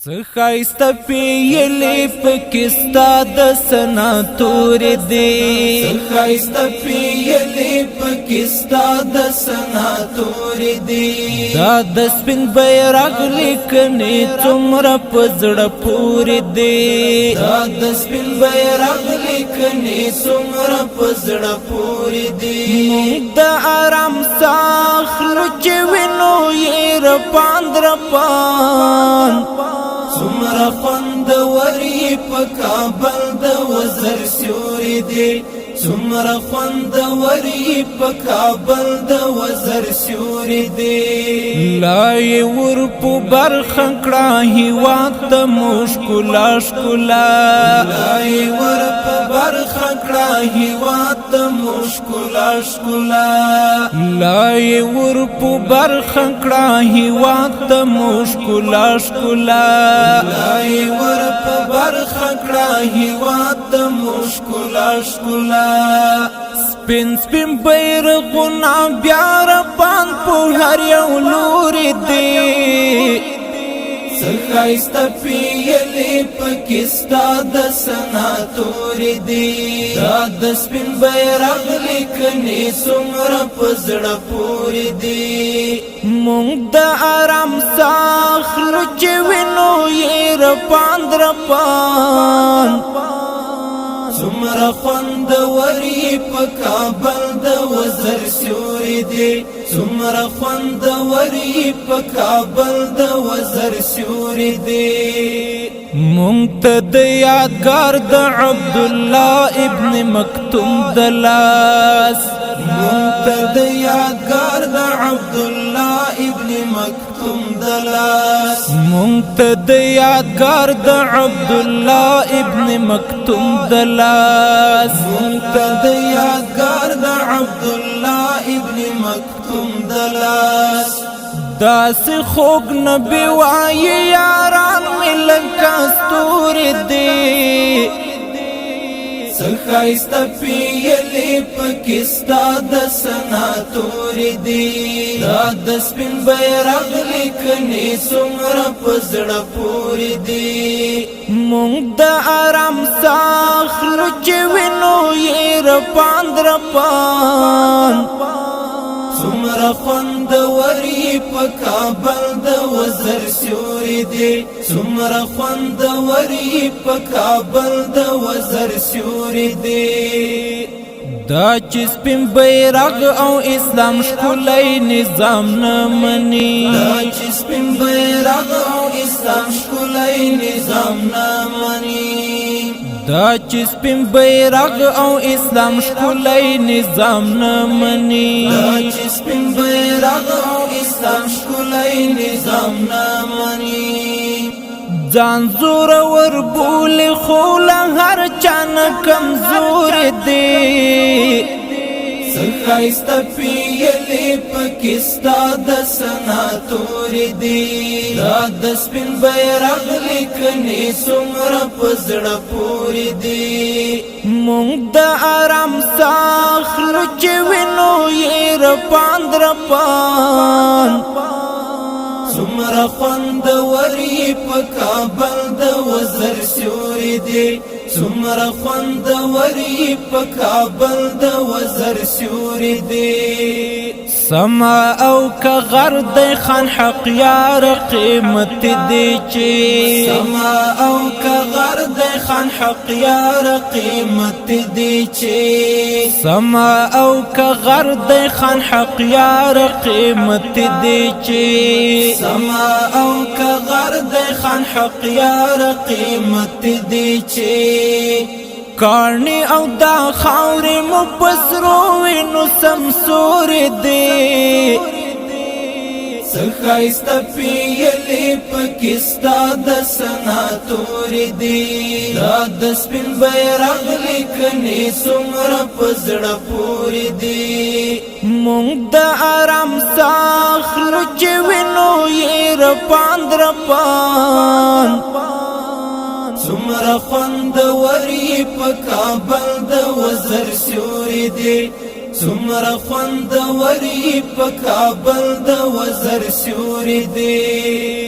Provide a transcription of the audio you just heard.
څخایست پیلی پکستا د سناتور دی څخایست پیلی پکستا د سناتور دی دا د سپین بیرغ لیکنې څومره پزړه پورې دی دا د سپین بیرغ لیکنې څومره پزړه پورې دی موږ د آرام ساخلو چې وینو یې رپاند څومره خوندوري په کابل د وزر سیوري دی څومره خوندوري په کابل د وزر سیوري دی لا یې ور په برخه کړه هېواد ته مو ښکلا ښکلا لا یې ور په برخه کړه هېواد ته مو ښکلا ښکلا لا یې ور په برخه کړه هېواد ته مو ښکلا ښکلا لا یې ور په برخه کړه هېواد ته مو ښکلا ښکلا سپین سپین بیرغونه بیا رپاند په هر یو لوري دی څخایست پیلی پکستا د سناتور دی دا د سپین بیرغ لیکنې څومره پزړه پورې دی موږ د آرام ساخلو چې وینو یې رپاند څومره خوندوري په کابل د وزر سیوري دی څومره خوندوري په کابل د وزر سیوري دی مونږ ته د یادګار د عبدالله ابن مکتوم د لاس مونږ ته د یادګار د عبدالله ابن مکتوم د لاس مونږ ته د یادګار د عبدالله ابن مکتوم د لاس مونږ ته د یادګار د عبدالله ابن مکتوم د لاس داسې خوږ نبی وایي یاران مې لکه ستوري دی څخایست پیلی پکستا د سناتور دی دا د سپین بیرغ لیکنې څومره پزړه پورې دی موږ د آرام ساخلو چې وینو یې رپاند څومره خوندوري په کابل د وزر سیوري دی څومره خوندوري په کابل د وزر سیوري دی دا چې سپین بیرغ او اسلام ښکلی نظام نه مني دا چې سپین بیرغ او اسلام ښکلی نظام نه مني دا چې سپین بیرغ او اسلام ښکلی نظام نه مني دا چې سپین بیرغ او اسلام ښکلی نظام نه مني ځان زورور بولي خو له هر چا نه کمزور دی څخایست پیلی پکستا د سناتور دی دا د سپین بیرغ لیکنې څومره پزړه پورې دی موږ د آرام ساخلو چې وینو یې رپاند څومره خوندوري په کابل د وزر سیوري دی څومره خوندوري په کابل د وزر سیوري دی سما او که غر دی خان حق یار قیمت دی چې سما او که غر دی خان حق یار قیمت دی چې سما او که غر دی خان حق یار قیمت دی چې سما او که غر دی خان حق یار قیمت دی چې کارنی او دا خاورې مو پسرو وینو سمسور دی څخایست پیلی پکستا د سناتور دی دا د سپین بیرغ لیکنې څومره پزړه پورې دی موږ د آرام ساخلو چې وینو یې رپاند څومره خوندوري په کابل د وزر سیوري دی څومره خوندوري په کابل د وزر سیوري دی